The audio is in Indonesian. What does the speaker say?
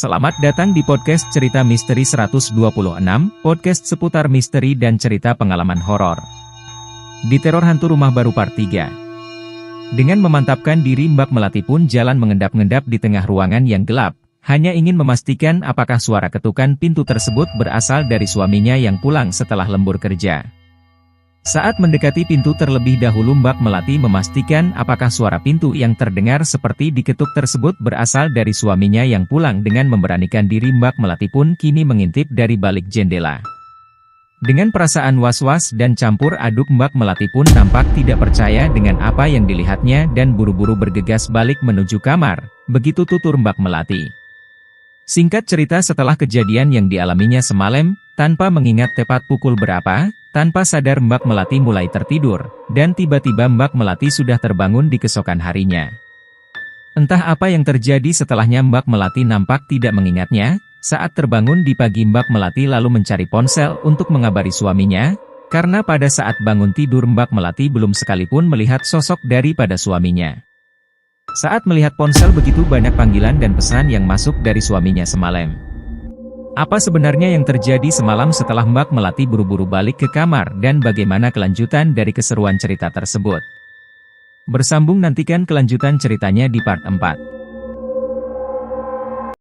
Selamat datang di podcast Cerita Misteri 126, podcast seputar misteri dan cerita pengalaman horor. Di Teror Hantu Rumah Baru Part 3. Dengan memantapkan diri, Mbak Melati pun jalan mengendap-endap di tengah ruangan yang gelap, hanya ingin memastikan apakah suara ketukan pintu tersebut berasal dari suaminya yang pulang setelah lembur kerja. Saat mendekati pintu terlebih dahulu, Mbak Melati memastikan apakah suara pintu yang terdengar seperti diketuk tersebut berasal dari suaminya yang pulang. Dengan memberanikan diri, Mbak Melati pun kini mengintip dari balik jendela. Dengan perasaan was-was dan campur aduk, Mbak Melati pun tampak tidak percaya dengan apa yang dilihatnya dan buru-buru bergegas balik menuju kamar. Begitu tutur Mbak Melati. Singkat cerita, setelah kejadian yang dialaminya semalam, tanpa mengingat tepat pukul berapa, tanpa sadar Mbak Melati mulai tertidur, dan tiba-tiba Mbak Melati sudah terbangun di keesokan harinya. Entah apa yang terjadi setelahnya, Mbak Melati nampak tidak mengingatnya. Saat terbangun di pagi, Mbak Melati lalu mencari ponsel untuk mengabari suaminya, karena pada saat bangun tidur Mbak Melati belum sekalipun melihat sosok daripada suaminya. Saat melihat ponsel, begitu banyak panggilan dan pesan yang masuk dari suaminya semalam. Apa sebenarnya yang terjadi semalam setelah Mbak Melati buru-buru balik ke kamar, dan bagaimana kelanjutan dari keseruan cerita tersebut? Bersambung, nantikan kelanjutan ceritanya di part 4.